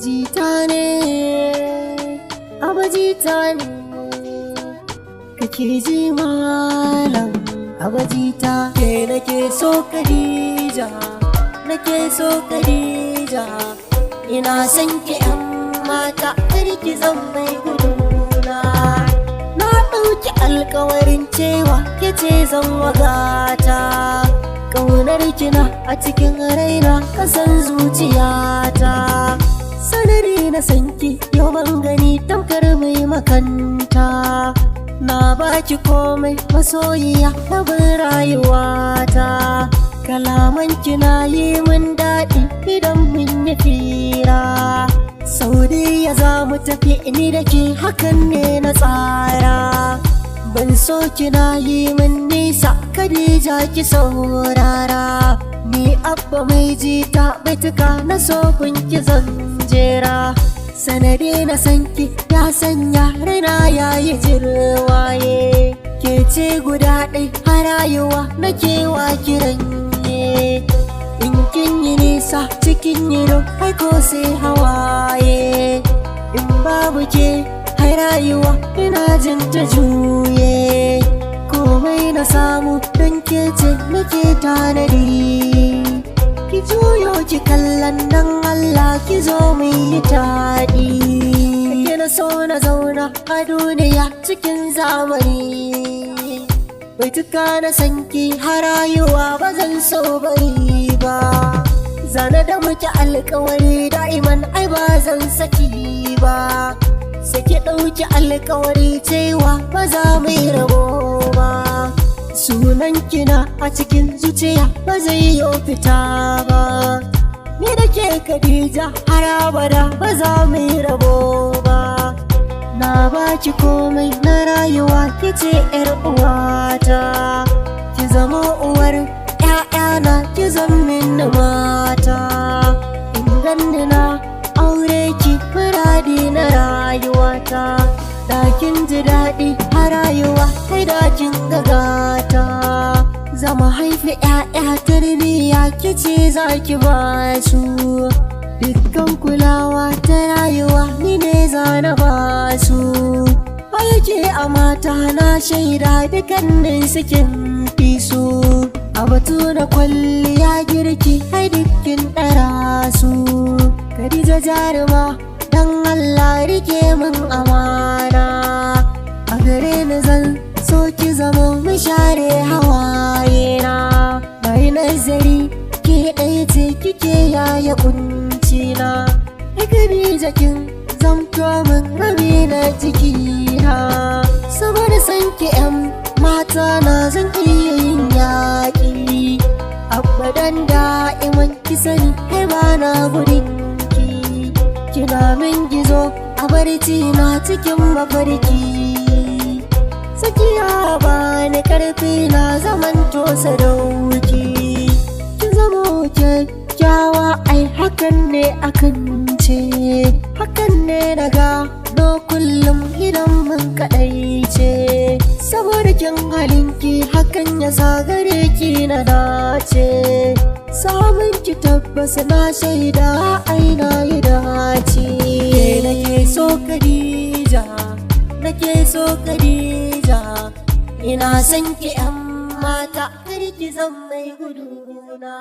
jita ne abajita ne kake ji malam abajita ke nake so Khadija nake so Khadija ina son ki yan mata karki zan mai guduna na ɗauki alkawarin cewa kice zan wagata ƙaunar kina a cikin raina kasan zuciyata sanari na sanki yau ban gani tamkar mai makanta na baki komai masoyiya na bin rayuwata kalaman kina yi min daɗi idan mun yi fira Saudiya za mu tafi ni da ke hakan ne na tsara ban so kina yi min nisa Khadija ki saurara ni abba mai jita baituka na so kun ki zanjera sanadi na sanki ya sanya raina yayi jirwaye ke ce guda ɗai a rayuwa na kewa kiran in kin yi nisa cikin yido haiko sai hawaye in babu ke hai rayuwa ina jin ta juye komai na samu don ke ce nake tanadi ki juyo ki kallon nan Allah ki zo mu yi taɗi kake na so na zauna a duniya cikin zamani baituka na sanki har rayuwa ba zan so bari ba zana da muke alkawari da'iman ai ba zan saki ba sake ɗauki alkawari cewa ba za mu yi rabo ba sunan kina a cikin zuciya ba zai yi fita ba ni da ke Khadija har abada ba za mu yi rabo ba na baki komai na rayuwa kice yar uwata ki zama uwar ƴaƴana ki zammin mata in ganni na aure ki muradi na rayuwata dakin ji daɗi a rayuwa kai dakin gagata zama haifi ƴaƴa tarbiyya kice zaki ba su dukkan kulawa ta rayuwa ni ne zana ba su aiki a mata na shaida dukannin sukin fi su a batu na kwalliya girki hai dukkin ɗara su Khadija jaruma dan Allah rike min amana a gare ni zan so ki zama mu share hawaye na mai nazari ke ɗaya ce kike yaya kuncina Khadija kin zamto min rabi na jikina saboda san ki yan mata na zan iya yin yaƙi abadan da'iman ki sani kai ba na gudun ki kina min gizo a barci na cikin mafarki sakiya ba ni karfi na zaman to sadauki ki zama kyakkyawa ai hakan ne akan ce hakan ne daga do kullum idan mun kadai ce saboda kin halinki hakan ya sa gare ki na dace samun ki tabbas na shaida aina yi dace nake so Khadija nake so Khadija ina son ki yan mata karki zan mai guduna